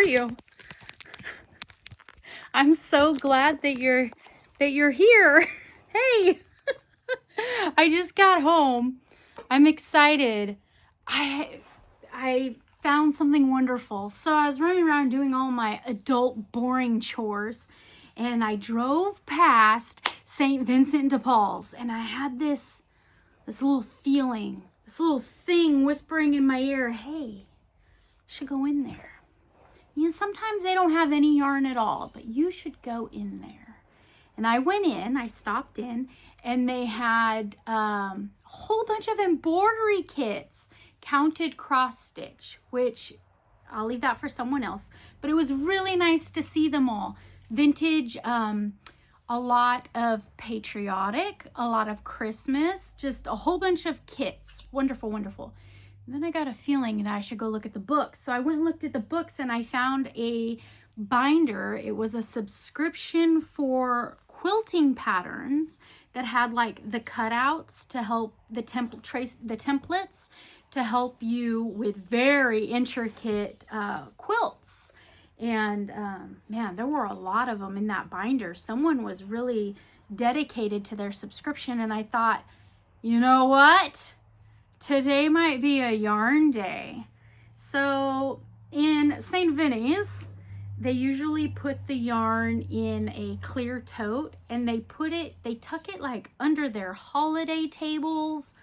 you? I'm so glad that you're here. Hey, I just got home. I'm excited. I found something wonderful. So I was running around doing all my adult boring chores, and I drove past St. Vincent de Paul's, and I had this little feeling, this little thing whispering in my ear, hey, you should go in there. You know, sometimes they don't have any yarn at all, but you should go in there. And I went in, I stopped in, and they had a whole bunch of embroidery kits, counted cross stitch, which I'll leave that for someone else. But it was really nice to see them all. Vintage, a lot of patriotic, a lot of Christmas, just a whole bunch of kits. Wonderful, wonderful. And then I got a feeling that I should go look at the books. So I went and looked at the books, and I found a binder. It was a subscription for quilting patterns that had like the cutouts to help the templates to help you with very intricate quilts. And man, there were a lot of them in that binder. Someone was really dedicated to their subscription, and I thought, you know what? Today might be a yarn day. So in St. Vinny's, they usually put the yarn in a clear tote, and they tuck it like under their holiday tables,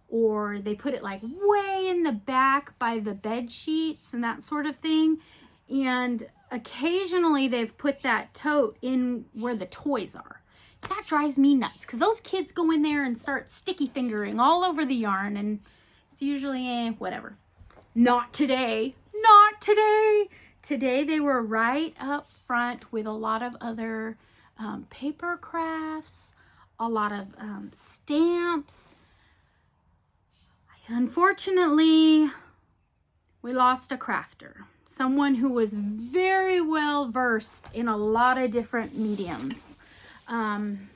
or they put it like way in the back by the bed sheets and that sort of thing. And occasionally they've put that tote in where the toys are. That drives me nuts, because those kids go in there and start sticky fingering all over the yarn, and it's usually whatever. Not today. Not today. Today they were right up front with a lot of other paper crafts, a lot of stamps. Unfortunately, we lost a crafter. Someone who was very well versed in a lot of different mediums. And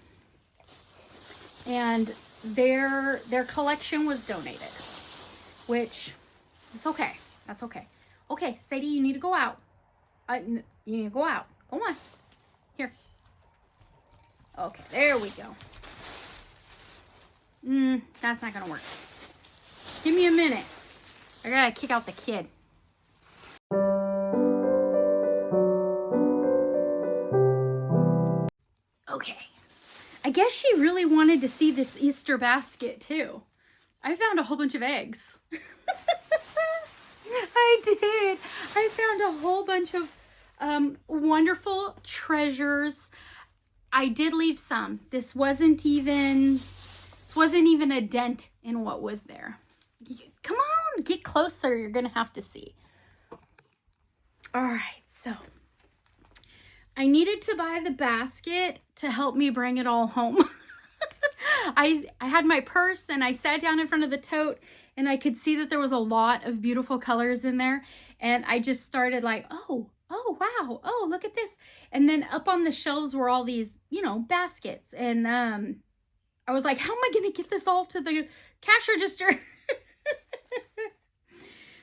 their collection was donated, which it's okay. That's okay. Okay, Sadie, you need to go out. You need to go out. Go on. Here. Okay, there we go. That's not gonna work. Give me a minute. I gotta kick out the kid. Okay. I guess she really wanted to see this Easter basket too. I found a whole bunch of eggs. I did. I found a whole bunch of wonderful treasures. I did leave some. This wasn't even a dent in what was there. Come on, get closer. You're gonna have to see. All right, so I needed to buy the basket to help me bring it all home. I had my purse, and I sat down in front of the tote, and I could see that there was a lot of beautiful colors in there. And I just started like, oh, wow. Oh, look at this. And then up on the shelves were all these, baskets. And I was like, how am I going to get this all to the cash register?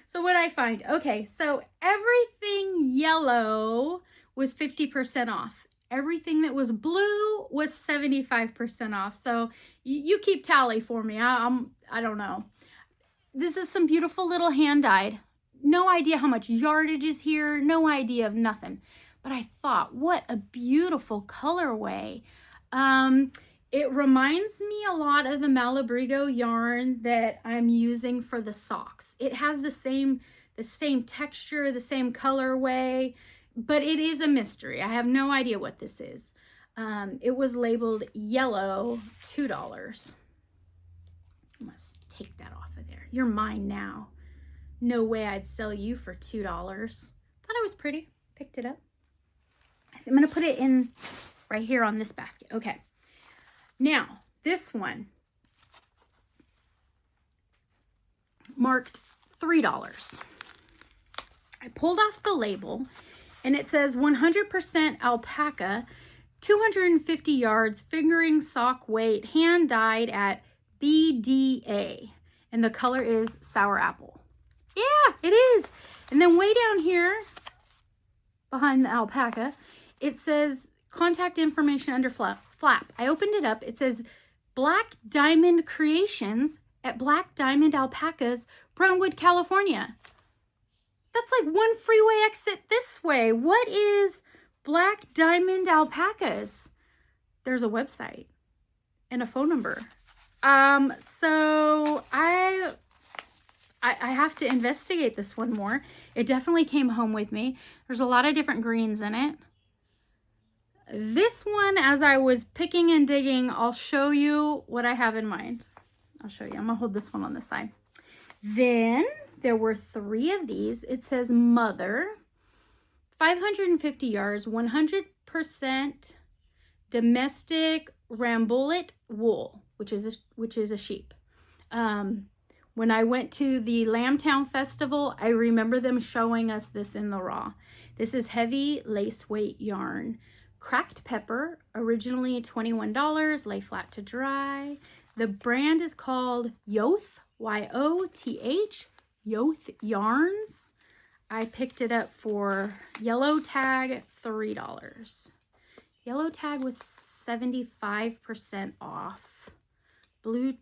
So what I find, okay, so everything yellow was 50% off. Everything that was blue was 75% off. So you keep tally for me. I don't know. This is some beautiful little hand dyed. No idea how much yardage is here. No idea of nothing. But I thought, what a beautiful colorway. It reminds me a lot of the Malabrigo yarn that I'm using for the socks. It has the same texture, the same colorway, but it is a mystery. I have no idea what this is. It was labeled yellow, $2. I must take that off of there. You're mine now. No way I'd sell you for $2. Thought it was pretty. Picked it up. I'm going to put it in right here on this basket. Okay. Now, this one marked $3. I pulled off the label, and it says 100% alpaca, 250 yards, fingering sock weight, hand dyed at BDA. And the color is sour apple. Yeah, it is. And then way down here, behind the alpaca. It says contact information under flap. I opened it up. It says Black Diamond Creations at Black Diamond Alpacas, Brownwood, California. That's like one freeway exit this way. What is Black Diamond Alpacas? There's a website and a phone number. So I have to investigate this one more. It definitely came home with me. There's a lot of different greens in it. This one, as I was picking and digging, I'll show you what I have in mind. I'll show you. I'm gonna hold this one on the side. Then there were 3 of these. It says Mother, 550 yards, 100% domestic Rambouillet wool, which is a sheep. When I went to the Lambtown Festival, I remember them showing us this in the raw. This is heavy lace weight yarn. Cracked pepper, originally $21, lay flat to dry. The brand is called Yoth, Y-O-T-H, Yoth Yarns. I picked it up for yellow tag, $3. Yellow tag was 75% off. Blue,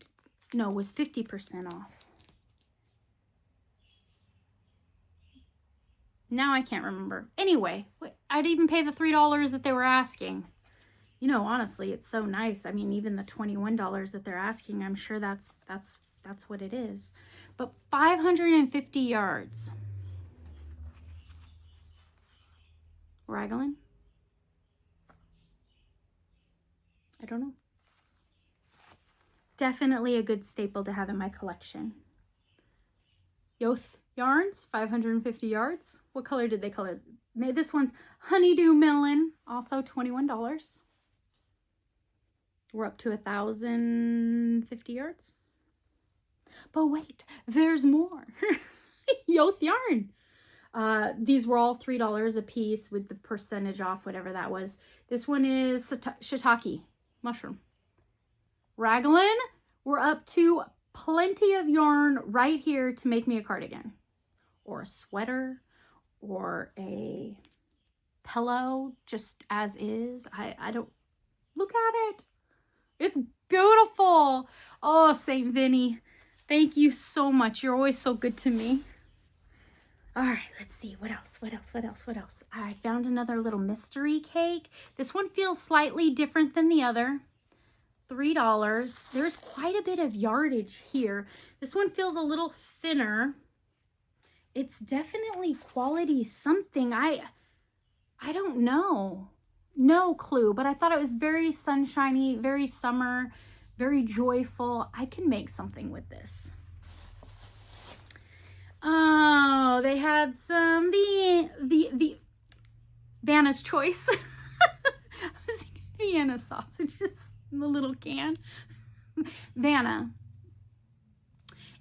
no, was 50% off. Now I can't remember. Anyway, I'd even pay the $3 that they were asking. You know, honestly, it's so nice. I mean, even the $21 that they're asking, I'm sure that's what it is. But 550 yards. Raglan? I don't know. Definitely a good staple to have in my collection. Yoth Yarns, 550 yards. What color did they color? This one's Honeydew Melon, also $21. We're up to 1,050 yards. But wait, there's more. Yoth Yarn. These were all $3 a piece with the percentage off, whatever that was. This one is shiitake mushroom. Raglan, we're up to plenty of yarn right here to make me a cardigan or a sweater or a pillow, just as is. I don't, look at it. It's beautiful. Oh, St. Vinny, thank you so much. You're always so good to me. All right, let's see. What else? I found another little mystery cake. This one feels slightly different than the other. $3. There's quite a bit of yardage here. This one feels a little thinner. It's definitely quality something. I don't know. No clue, but I thought it was very sunshiny, very summer, very joyful. I can make something with this. Oh, they had some the Vanna's Choice. I was thinking Vienna sausages in the little can. Vanna.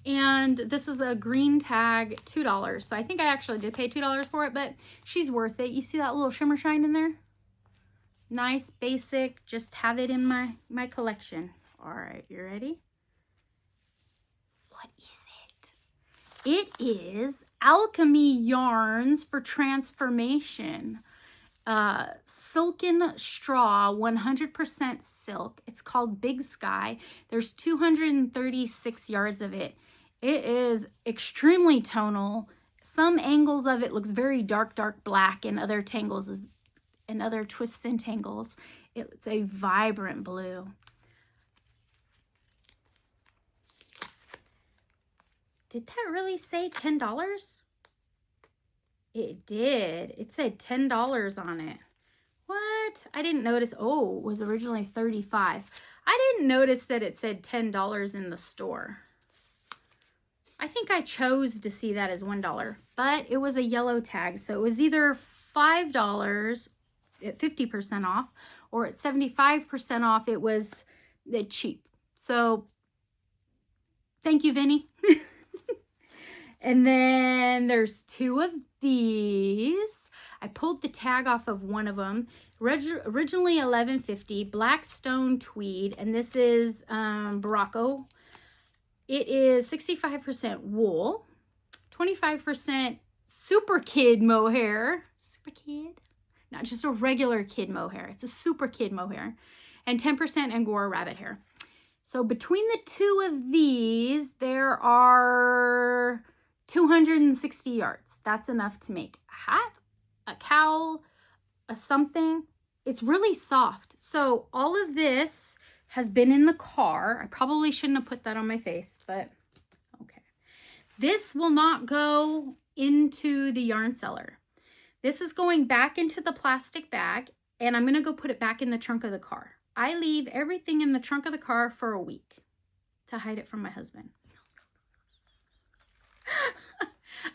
And this is a green tag, $2. So I think I actually did pay $2 for it, but she's worth it. You see that little shimmer shine in there? Nice, basic, just have it in my collection. All right, you ready? What is it? It is Alchemy Yarns for Transformation. Silken straw, 100% silk. It's called Big Sky. There's 236 yards of it. It is extremely tonal. Some angles of it looks very dark black, and other tangles and other twists and tangles. It's a vibrant blue. Did that really say $10? It did. It said $10 on it. What? I didn't notice. Oh, it was originally $35. I didn't notice that it said $10 in the store. I think I chose to see that as $1, but it was a yellow tag. So it was either $5 at 50% off, or at 75% off, it was cheap. So thank you, Vinny. And then there's 2 of these. I pulled the tag off of one of them. Originally $11.50, black stone tweed, and this is Barocco. It is 65% wool, 25% super kid mohair. Super kid. Not just a regular kid mohair. It's a super kid mohair. And 10% Angora rabbit hair. So between the two of these, there are 260 yards. That's enough to make a hat, a cowl, a something. It's really soft. So all of this has been in the car. I probably shouldn't have put that on my face, but okay. This will not go into the yarn cellar. This is going back into the plastic bag, and I'm going to go put it back in the trunk of the car. I leave everything in the trunk of the car for a week to hide it from my husband.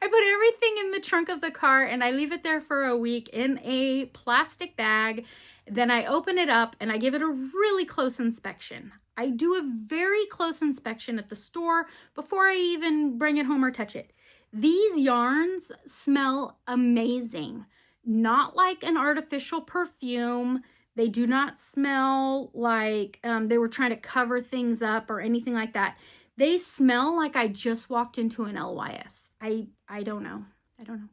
I put everything in the trunk of the car and I leave it there for a week in a plastic bag. Then I open it up and I give it a really close inspection. I do a very close inspection at the store before I even bring it home or touch it. These yarns smell amazing. Not like an artificial perfume. They do not smell like they were trying to cover things up or anything like that. They smell like I just walked into an LYS. I don't know. I don't know.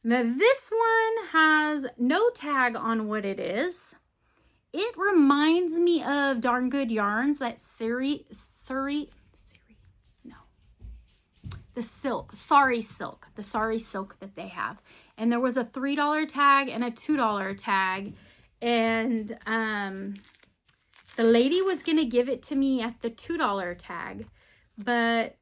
Now this one has no tag on what it is. It reminds me of Darn Good Yarns, that Sari silk, the sari silk that they have. And there was a $3 tag and a $2 tag. And the lady was going to give it to me at the $2 tag, but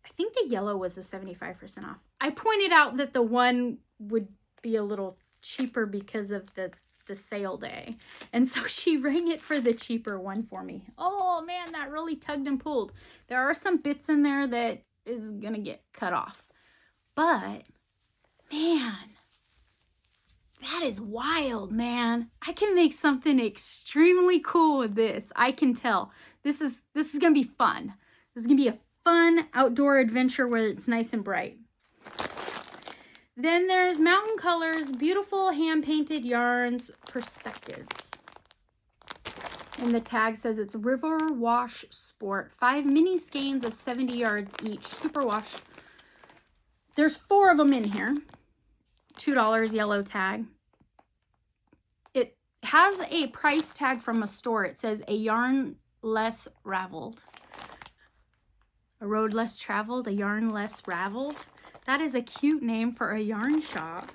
I think the yellow was a 75% off. I pointed out that the one would be a little cheaper because of the sale day. And so she rang it for the cheaper one for me. Oh man, that really tugged and pulled. There are some bits in there that is going to get cut off. But man, that is wild, man. I can make something extremely cool with this. I can tell. This is going to be fun. This is going to be a fun outdoor adventure where it's nice and bright. Then there's Mountain Colors, beautiful hand-painted yarns, perspectives. And the tag says it's River Wash Sport. 5 mini skeins of 70 yards each. Super wash. There's 4 of them in here. $2 yellow tag. It has a price tag from a store. It says a yarn less raveled. A road less traveled, a yarn less raveled. That is a cute name for a yarn shop.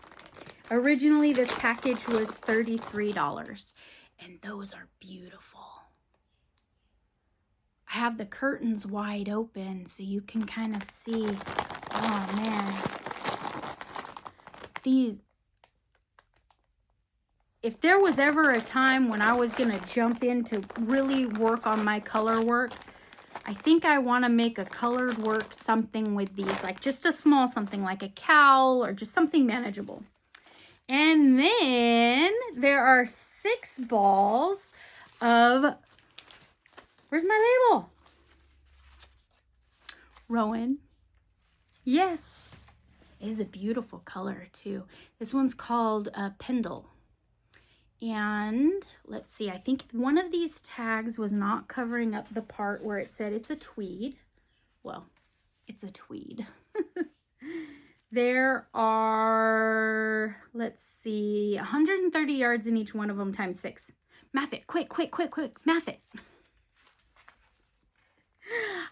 Originally, this package was $33, and those are beautiful. I have the curtains wide open so you can kind of see. Oh man. These, if there was ever a time when I was going to jump in to really work on my color work, I think I want to make a colored work something with these, like just a small something like a cowl or just something manageable. And then there are 6 balls of, where's my label? Rowan. Yes, it is a beautiful color too. This one's called Pendle. And let's see, I think one of these tags was not covering up the part where it said it's a tweed. Well, it's a tweed. There are, let's see, 130 yards in each one of them times 6. Math it, quick, math it.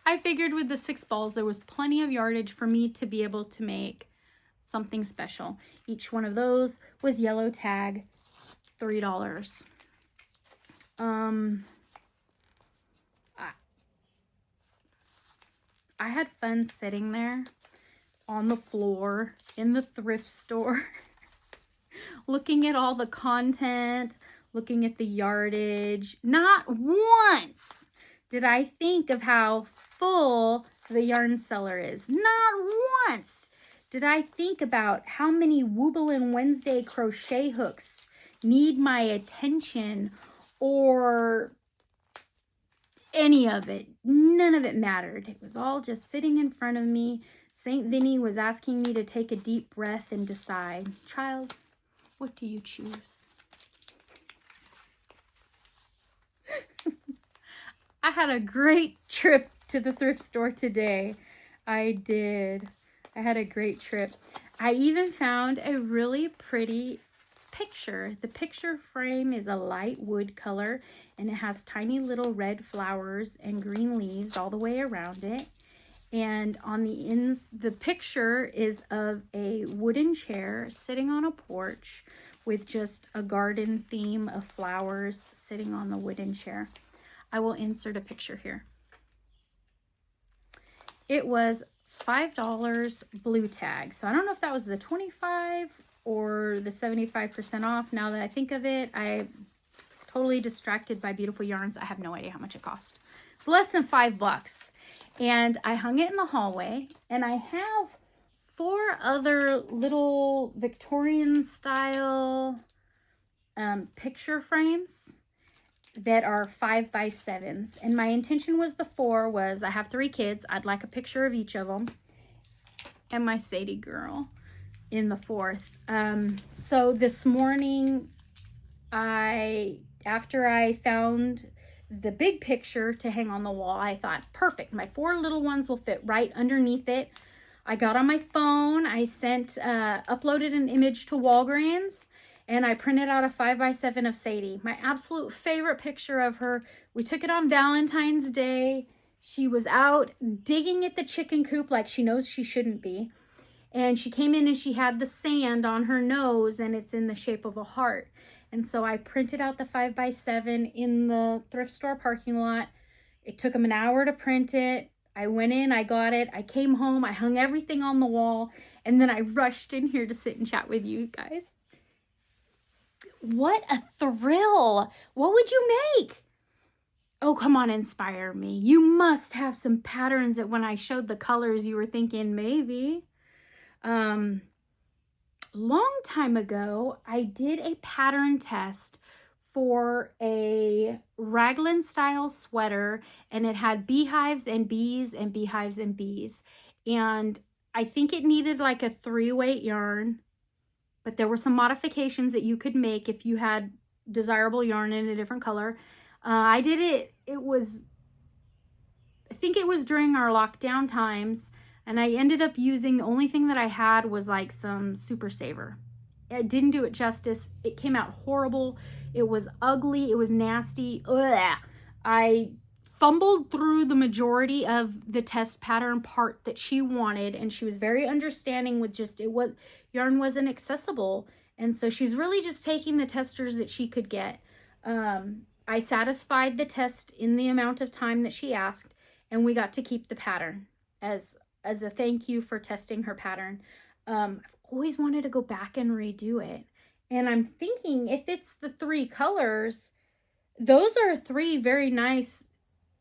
I figured with the 6 balls, there was plenty of yardage for me to be able to make something special. Each one of those was yellow tag. $3. I had fun sitting there on the floor in the thrift store looking at all the content, looking at the yardage. Not once did I think of how full the yarn cellar is. Not once did I think about how many Wooblin' Wednesday crochet hooks need my attention or any of it. None of it mattered. It was all just sitting in front of me. St. Vinny was asking me to take a deep breath and decide, child, what do you choose? I had a great trip to the thrift store today. I did. I had a great trip. I even found a really pretty picture. The picture frame is a light wood color, and it has tiny little red flowers and green leaves all the way around it. And on the ends, the picture is of a wooden chair sitting on a porch with just a garden theme of flowers sitting on the wooden chair. I will insert a picture here. It was $5 blue tag. So I don't know if that was the 25 or the 75% off. Now that I think of it, I'm totally distracted by beautiful yarns. I have no idea how much it cost. It's less than $5. And I hung it in the hallway, and I have 4 other little Victorian style picture frames that are 5x7s. And my intention was I have 3 kids. I'd like a picture of each of them. And my Sadie girl in the 4th. So this morning, after I found the big picture to hang on the wall, I thought, perfect, my 4 little ones will fit right underneath it. I got on my phone, I uploaded an image to Walgreens, and I printed out a 5x7 of Sadie, my absolute favorite picture of her. We took it on Valentine's Day. She was out digging at the chicken coop like she knows she shouldn't be. And she came in and she had the sand on her nose, and it's in the shape of a heart. And so I printed out the 5x7 in the thrift store parking lot. It took them an hour to print it. I went in, I got it, I came home, I hung everything on the wall, and then I rushed in here to sit and chat with you guys. What a thrill! What would you make? Oh, come on, inspire me. You must have some patterns that when I showed the colors, you were thinking maybe. Long time ago, I did a pattern test for a raglan style sweater, and it had beehives and bees and beehives and bees. And I think it needed like a 3-weight yarn, but there were some modifications that you could make if you had desirable yarn in a different color. I did it, I think it was during our lockdown times, and I ended up using, the only thing that I had was like some Super Saver. It didn't do it justice. It came out horrible. It was ugly. It was nasty. Ugh. I fumbled through the majority of the test pattern part that she wanted, and she was very understanding with just, yarn wasn't accessible. And so she's really just taking the testers that she could get. I satisfied the test in the amount of time that she asked, and we got to keep the pattern as a thank you for testing her pattern. I've always wanted to go back and redo it. And I'm thinking, if it's the 3 colors, those are 3 very nice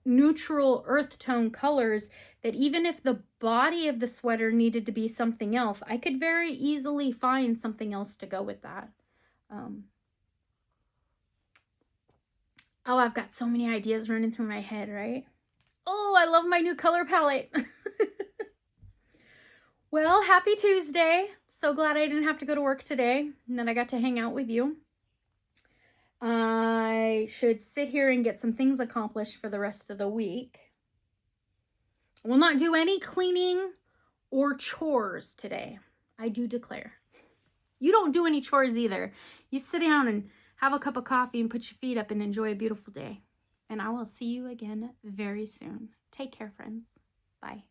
neutral earth tone colors that even if the body of the sweater needed to be something else, I could very easily find something else to go with that. Oh, I've got so many ideas running through my head, right? Oh, I love my new color palette. Well, happy Tuesday. So glad I didn't have to go to work today and that I got to hang out with you. I should sit here and get some things accomplished for the rest of the week. I will not do any cleaning or chores today. I do declare. You don't do any chores either. You sit down and have a cup of coffee and put your feet up and enjoy a beautiful day. And I will see you again very soon. Take care, friends. Bye.